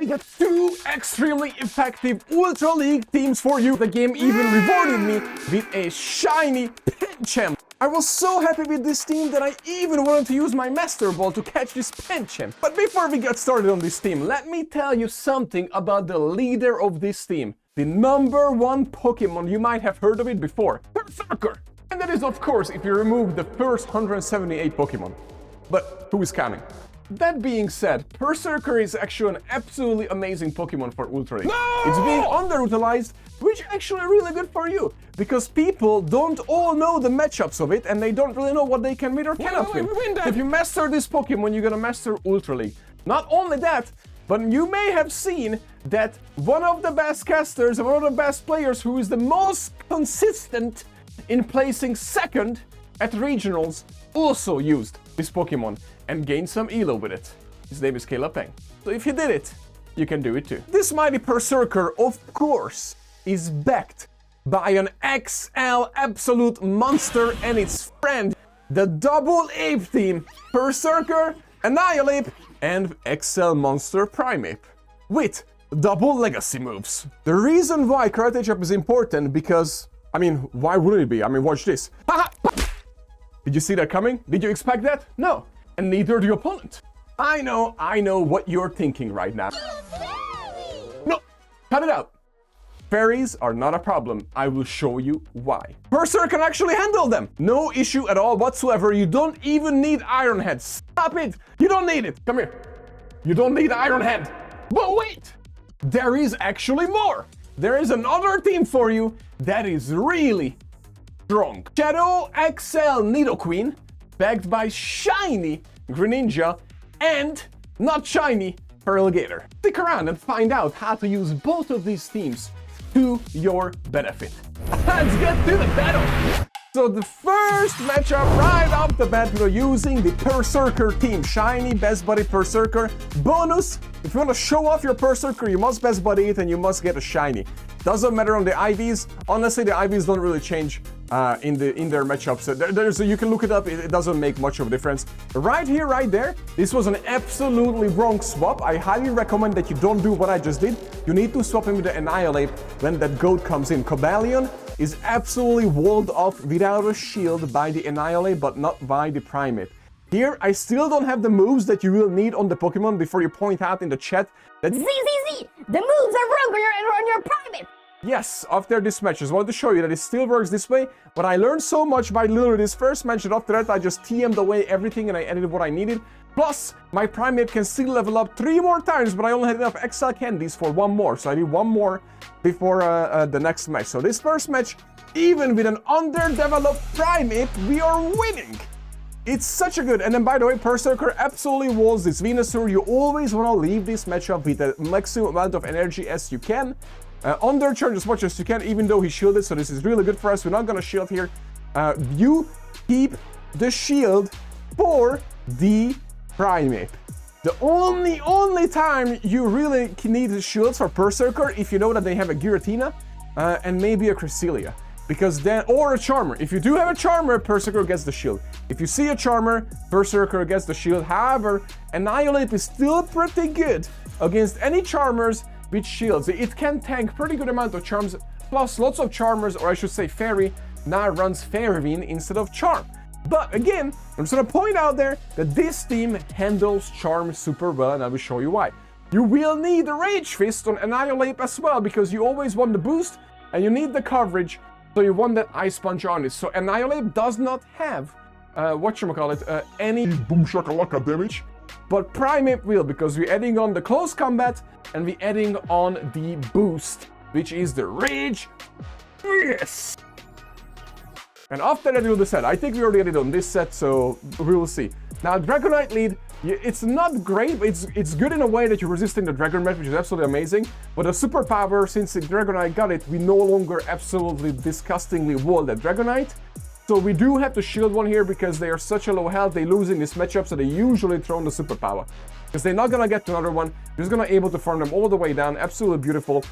I have two extremely effective Ultra League teams for you. The game even rewarded me with a shiny Pancham. I was so happy with this team that I even wanted to use my Master Ball to catch this Pancham. But before we get started on this team, let me tell you something about the leader of this team. The #1 Pokemon, you might have heard of it before, Berserker. And that is, of course, if you remove the first 178 Pokemon. But who is counting? That being said, Berserker is actually an absolutely amazing Pokemon for Ultra League. No! It's being underutilized, which is actually really good for you, because people don't all know the matchups of it, and they don't really know what they can win or cannot win. If you master this Pokemon, you're gonna master Ultra League. Not only that, but you may have seen that one of the best casters, one of the best players who is the most consistent in placing second at regionals also used this Pokemon and gained some elo with it. His name is Caleb Peng. So if he did it, you can do it too. This mighty Berserker, of course, is backed by an XL absolute monster and its friend, the Double Ape team, Berserker, Annihilate, and XL Monster Primeape, with double legacy moves. The reason why Karate Chop is important because, I mean, why wouldn't it be? I mean, watch this. Did you see that coming? Did you expect that? No. And neither the opponent. I know what you're thinking right now. No, cut it out. Fairies are not a problem. I will show you why. Berserker can actually handle them. No issue at all whatsoever. You don't even need Iron Head. Stop it. You don't need it. Come here. You don't need Iron Head. But wait, there is actually more. There is another team for you that is really strong. Shadow XL Nidoqueen, backed by shiny Greninja and not shiny Feraligatr. Stick around and find out how to use both of these teams to your benefit. Let's get to the battle! So the first matchup right off the bat, we're using the Berserker team. Shiny Best Buddy Berserker. Bonus, if you want to show off your Berserker, you must Best Buddy it and you must get a shiny. Doesn't matter on the IVs. Honestly, the IVs don't really change in their matchups. So you can look it up, it doesn't make much of a difference. Right here, right there, this was an absolutely wrong swap. I highly recommend that you don't do what I just did. You need to swap him with the Annihilate when that goat comes in. Cobalion is absolutely walled off without a shield by the Annihilate, but not by the Primeape. Here, I still don't have the moves that you will need on the Pokemon before you point out in the chat that Z, the moves are wrong on your Primeape. Yes, after this match, I just wanted to show you that it still works this way, but I learned so much by literally this first match that after that I just TM'd away everything and I edited what I needed. Plus, my Primeape can still level up 3 more times, but I only had enough XL candies for 1 more, so I need 1 more before the next match. So this first match, even with an underdeveloped Primeape, we are winning! It's such a good, and then by the way, Berserker absolutely walls this Venusaur. You always want to leave this matchup with the maximum amount of energy as you can. Undercharge as much as you can, even though he shielded, so this is really good for us. We're not gonna shield here. You keep the shield for the Primeape. The only time you really need the shields for Berserker if you know that they have a Giratina and maybe a Cresselia. Because then, or a Charmer. If you do have a Charmer, Berserker gets the shield. If you see a Charmer, Berserker gets the shield. However, Annihilate is still pretty good against any Charmers with shields. It can tank pretty good amount of charms, plus lots of Charmers, or I should say Fairy, now runs Fairyvein instead of Charm. But again, I'm just gonna point out there that this team handles Charm super well, and I will show you why. You will need the Rage Fist on Annihilate as well, because you always want the boost, and you need the coverage, so you want that Ice Punch on it. So Annihilate does not have, any boom shakalaka damage, but Primeape will, because we're adding on the close combat, and we're adding on the boost, which is the Rage Fist. And after that, we'll decide. I think we already did it on this set, so we will see. Now, Dragonite lead, it's not great, but it's good in a way that you're resisting the Dragon Breath, which is absolutely amazing. But the superpower, since the Dragonite got it, we no longer absolutely disgustingly wall that Dragonite. So we do have to shield one here because they are such a low health, they lose in this matchup, so they usually throw in the superpower. Because they're not gonna get to another one, you're just gonna able to farm them all the way down, absolutely beautiful.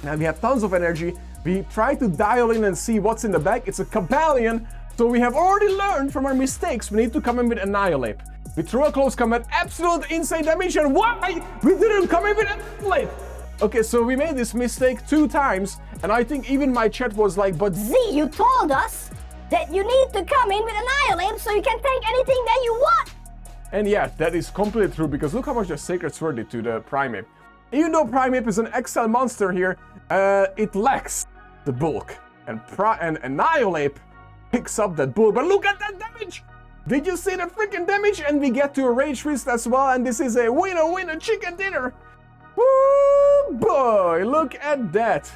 Now we have tons of energy, we try to dial in and see what's in the back. It's a Cobalion, so we have already learned from our mistakes, we need to come in with Annihilate. We threw a close combat, absolute insane damage, and why? We didn't come in with a flip. Okay, so we made this mistake 2 times, and I think even my chat was like, but Z, you told us that you need to come in with Annihilate so you can take anything that you want. And yeah, that is completely true, because look how much the Sacred Sword did to the Primeape. Even though Primeape is an XL monster here, it lacks the bulk. And Annihilate picks up that bulk. But look at that damage! Did you see the freaking damage? And we get to a Rage Fist as well, and this is a winner chicken dinner! Woo boy, look at that!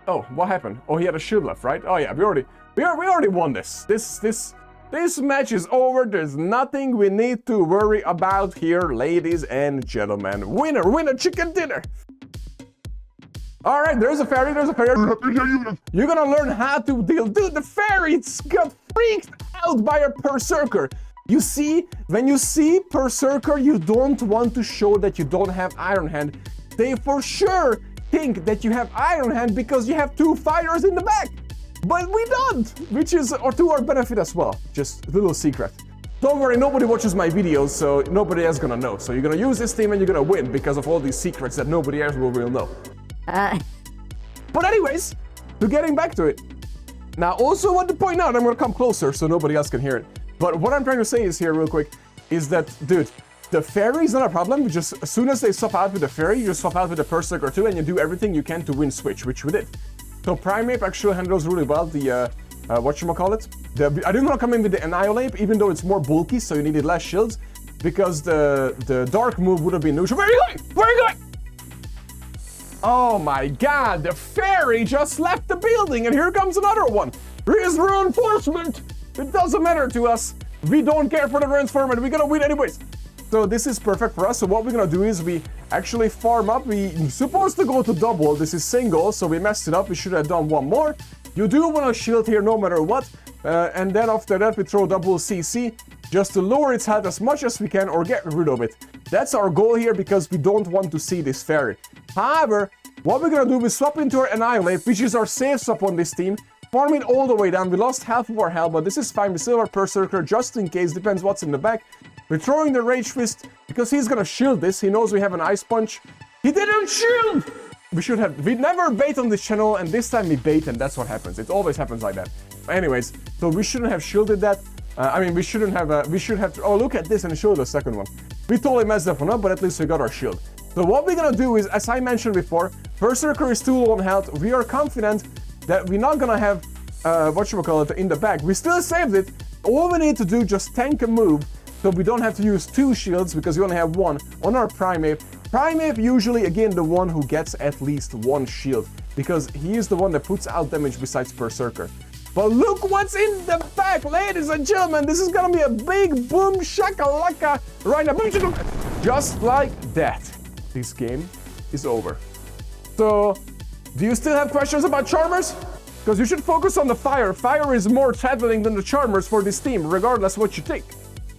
Oh, what happened? Oh, he had a shield left, right? Oh yeah, we already won this. This match is over. There's nothing we need to worry about here, ladies and gentlemen. Winner chicken dinner! Alright, there's a fairy. You're gonna learn how to deal. Dude, the fairies got freaked out by a Berserker. You see, when you see Berserker, you don't want to show that you don't have Iron Hand. They for sure think that you have Iron Hand because you have 2 fighters in the back. But we don't, which is to our benefit as well. Just a little secret. Don't worry, nobody watches my videos, so nobody else gonna know. So you're gonna use this team and you're gonna win because of all these secrets that nobody else will know. But anyways, to getting back to it. Now, also want to point out, I'm gonna come closer so nobody else can hear it. But what I'm trying to say is here real quick, is that, dude, the fairy is not a problem. Just as soon as they swap out with the fairy, you just swap out with the Berserker too, and you do everything you can to win switch, which we did. So Primeape actually handles really well the, whatchamacallit? I didn't want to come in with the Annihilate, even though it's more bulky, so you needed less shields, because the Dark move would have been neutral. Where are you going? Where are you going? Oh my god, the fairy just left the building, and here comes another one. Here's reinforcement. It doesn't matter to us. We don't care for the reinforcement. We're gonna win anyways. So this is perfect for us. So what we're gonna do is we actually farm up. We're supposed to go to double. This is single, so we messed it up. We should have done 1 more. You do want a shield here no matter what. And then after that, we throw double CC just to lower its health as much as we can or get rid of it. That's our goal here because we don't want to see this fairy. However, what we're gonna do is swap into our Annihilate, which is our safe swap on this team. Farm it all the way down. We lost half of our health, but this is fine. We still have our Berserker just in case. Depends what's in the back. We're throwing the Rage Fist because he's gonna shield this. He knows we have an Ice Punch. He didn't shield! We never bait on this channel, and this time we bait, and that's what happens. It always happens like that. But anyways, so we shouldn't have shielded that. We should have, oh, look at this, and shield the second one. We totally messed that one up, but at least we got our shield. So what we're gonna do is, as I mentioned before, Berserker is too low on health. We are confident that we're not gonna have, whatchamacallit, in the back. We still saved it. All we need to do, just tank a move, so we don't have to use 2 shields because we only have 1 on our Primeape. Primeape usually, again, the one who gets at least 1 shield because he is the one that puts out damage besides Berserker. But look what's in the back, ladies and gentlemen. This is gonna be a big boom shakalaka right now. Just like that. This game is over. So, do you still have questions about Charmers? Because you should focus on the fire. Fire is more traveling than the Charmers for this team, regardless what you think.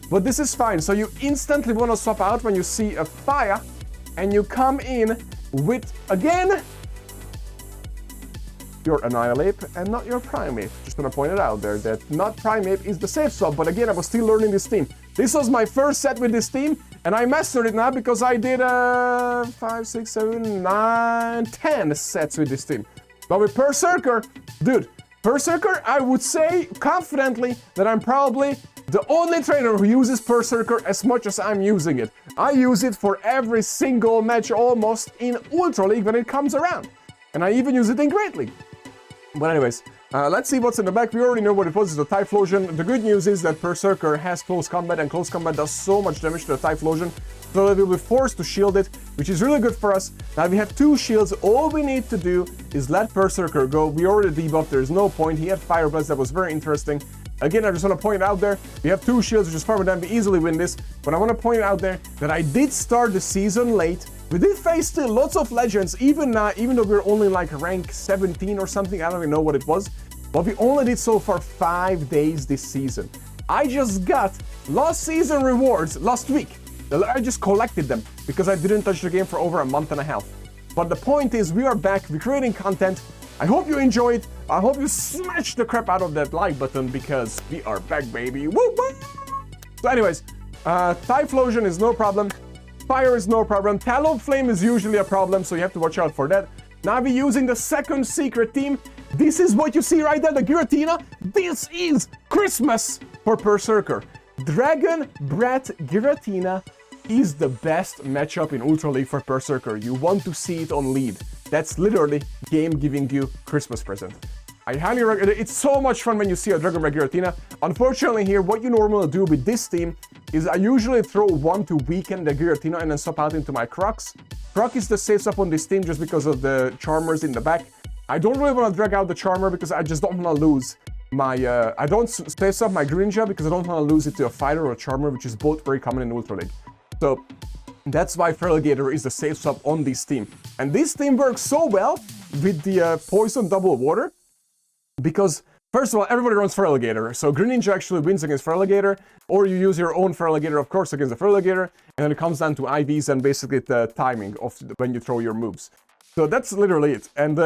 But this is fine. So you instantly want to swap out when you see a fire, and you come in with, again, your Annihilate and not your Primeape. Just want to point it out there that not Primeape is the safe swap, but again, I was still learning this team. This was my first set with this team, and I mastered it now because I did 5, 6, 7, 9, 10 sets with this team. But with Berserker, dude, Berserker, I would say confidently that I'm probably the only trainer who uses Berserker as much as I'm using it. I use it for every single match almost in Ultra League when it comes around. And I even use it in Great League. But anyways, let's see what's in the back. We already know what it was. It's a Typhlosion. The good news is that Berserker has close combat, and close combat does so much damage to the Typhlosion, so that we'll be forced to shield it, which is really good for us. Now we have 2 shields. All we need to do is let Berserker go. We already debuffed. There's no point. He had Fire Blast. That was very interesting. Again, I just want to point out there, we have 2 shields, which is far more than we easily win this. But I want to point out there that I did start the season late. We did face still lots of legends, even though we're only like rank 17 or something. I don't even know what it was. But we only did so far 5 days this season. I just got last season rewards last week. I just collected them because I didn't touch the game for over a month and a half. But the point is, we are back. We're creating content. I hope you enjoyed. I hope you smash the crap out of that like button because we are back, baby. Woo woo! So anyways, Typhlosion is no problem. Fire is no problem. Talonflame is usually a problem, so you have to watch out for that. Now we're using the second secret team. This is what you see right there, the Giratina. This is Christmas for Berserker. Dragon Brat Giratina is the best matchup in Ultra League for Berserker. You want to see it on lead. That's literally game giving you Christmas present. I highly recommend it. It's so much fun when you see a Dragon Brat Giratina. Unfortunately here, what you normally do with this team is I usually throw one to weaken the Giratina and then swap out into my Crocs. Croc is the safe swap on this team just because of the Charmers in the back. I don't really want to drag out the Charmer because I just don't want to lose my... I don't safe swap my Greninja because I don't want to lose it to a Fighter or a Charmer, which is both very common in Ultra League. So that's why Feraligatr is the safe swap on this team. And this team works so well with the Poison Double Water because, first of all, everybody runs Feraligatr. So Greninja actually wins against Feraligatr, or you use your own Feraligatr, of course, against the Feraligatr, and then it comes down to IVs and basically the timing of when you throw your moves. So that's literally it. And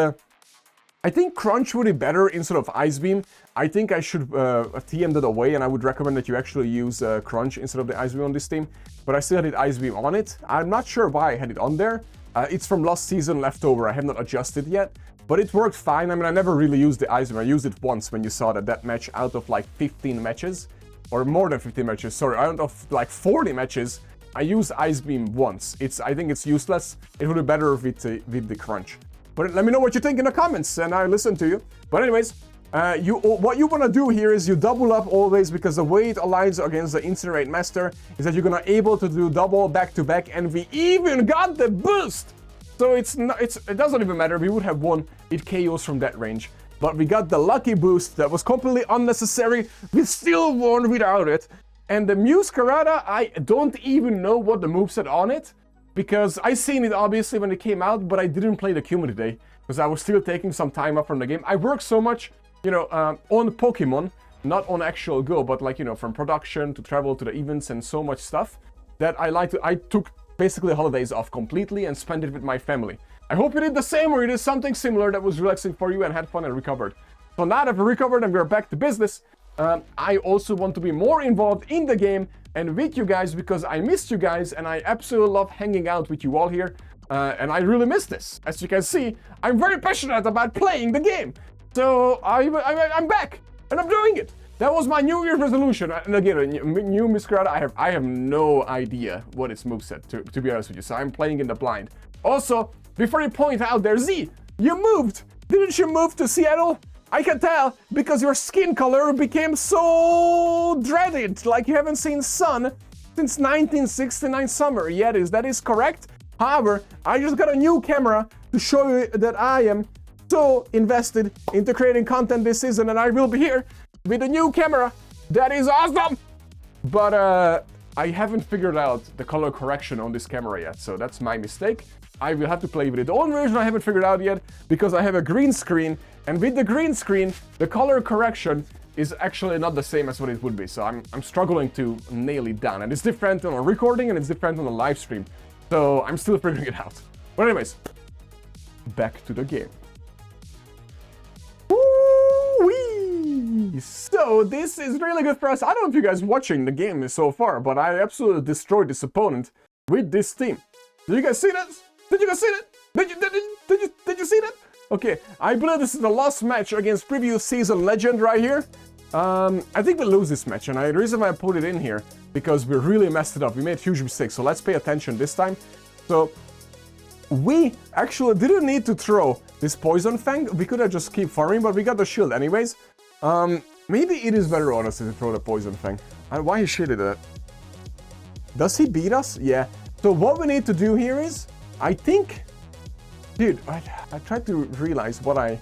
I think Crunch would be better instead of Ice Beam. I think I should TM that away, and I would recommend that you actually use Crunch instead of the Ice Beam on this team. But I still had it Ice Beam on it. I'm not sure why I had it on there. It's from last season leftover. I have not adjusted yet, but it worked fine. I mean, I never really used the Ice Beam. I used it once when you saw that match out of like 15 matches, or more than 15 matches. Sorry, out of like 40 matches, I used Ice Beam once. I think it's useless. It would be better with the Crunch. But let me know what you think in the comments, and I'll listen to you. But anyways, what you want to do here is you double up always, because the way it aligns against the Incinerate Master is that you're gonna able to do double back-to-back, and we even got the boost! So it doesn't even matter, we would have won, it KOs from that range. But we got the lucky boost that was completely unnecessary, we still won without it. And the Muscarada, I don't even know what the moveset on it, because I seen it obviously when it came out, but I didn't play the Kuma today, because I was still taking some time off from the game. I work so much, you know, on Pokemon, not on actual Go, but like, you know, from production to travel to the events and so much stuff, that I took basically holidays off completely and spent it with my family. I hope you did the same, or you did something similar that was relaxing for you and had fun and recovered. So now that we recovered and we're back to business, I also want to be more involved in the game and with you guys, because I missed you guys and I absolutely love hanging out with you all here. And I really miss this. As you can see, I'm very passionate about playing the game. So I'm back and I'm doing it. That was my New Year's resolution. And again, a new Muscarada, I have no idea what its moveset, to be honest with you. So I'm playing in the blind. Also, before you point out there, Z, you moved. Didn't you move to Seattle? I can tell, because your skin color became so dreaded, like you haven't seen sun since 1969 summer. Yeah, that is correct. However, I just got a new camera to show you that I am so invested into creating content this season, and I will be here with a new camera. That is awesome! But I haven't figured out the color correction on this camera yet, so that's my mistake. I will have to play with it. The only reason I haven't figured out yet, because I have a green screen, and with the green screen, the color correction is actually not the same as what it would be. So I'm struggling to nail it down, and it's different on a recording and it's different on a live stream. So I'm still figuring it out. But anyways, back to the game. Woo-wee! So this is really good for us. I don't know if you guys are watching the game so far, but I absolutely destroyed this opponent with this team. Did you guys see that? Did you guys see that? Did you see that? Okay, I believe this is the last match against previous season legend right here. I think we lose this match, and the reason why I put it in here, because we really messed it up. We made huge mistakes, so let's pay attention this time. So we actually didn't need to throw this Poison Fang. We could have just keep farming, but we got the shield anyways. Maybe it is better, honestly, to throw the Poison Fang. Why he shielded that? Does he beat us? Yeah. So what we need to do here is, I think... Dude, I tried to realize what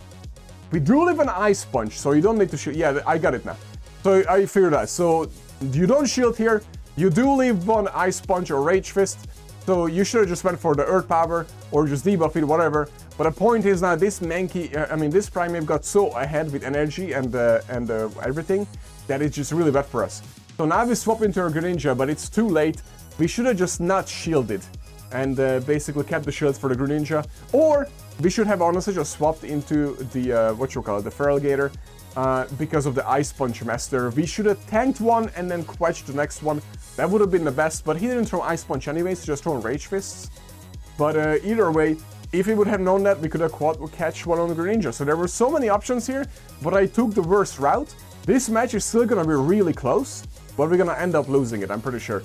we do live an Ice Punch, so you don't need to shield. Yeah, I got it now. So I figured out. So you don't shield here. You do leave one Ice Punch or Rage Fist. So you should have just went for the Earth Power or just debuff it, whatever. But the point is now this Mankey, this Primeape got so ahead with energy and everything that it's just really bad for us. So now we swap into our Greninja, but it's too late. We should have just not shielded and basically kept the shields for the Greninja. Or we should have honestly just swapped into the, the Feral Gator, because of the Ice Punch Master. We should have tanked one and then quetched the next one. That would have been the best, but he didn't throw Ice Punch anyways, he just threw Rage Fists. But either way, if we would have known that, we could have catch one on the Greninja. So there were so many options here, but I took the worst route. This match is still gonna be really close, but we're gonna end up losing it, I'm pretty sure.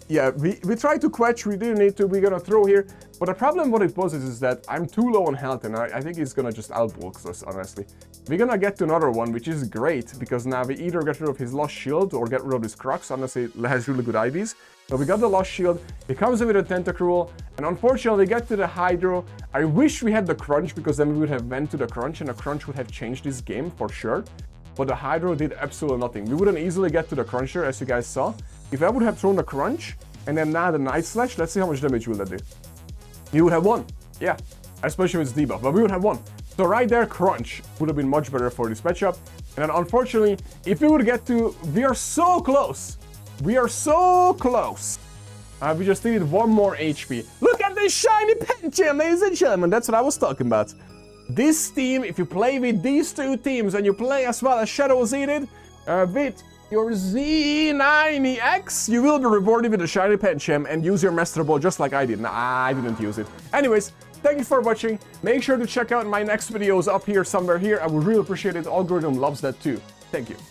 Yeah, we tried to quetch, we didn't need to, we're gonna throw here. But the problem what it was is that I'm too low on health, and I think he's gonna just outbulk us, honestly. We're gonna get to another one, which is great, because now we either get rid of his Lost Shield or get rid of his Crux. Honestly, it has really good IVs. So we got the Lost Shield, he comes in with a Tentacruel, and unfortunately we get to the Hydro. I wish we had the Crunch, because then we would have went to the Crunch, and the Crunch would have changed this game for sure. But the Hydro did absolutely nothing. We wouldn't easily get to the Cruncher, as you guys saw. If I would have thrown the Crunch, and then now the Night Slash, let's see how much damage will that do. We would have won. Yeah, especially with its debuff, but we would have won. So right there, Crunch would have been much better for this matchup. And then unfortunately, if we would get to... We are so close. We are so close. We just needed one more HP. Look at this shiny Pancham, ladies and gentlemen. That's what I was talking about. This team, if you play with these two teams and you play as well as Shadow Z did, with your Z90X, you will be rewarded with a shiny Pancham and use your Master Ball just like I did. Nah, I didn't use it. Anyways, thank you for watching. Make sure to check out my next videos up here somewhere here. I would really appreciate it. Algorithm loves that too. Thank you.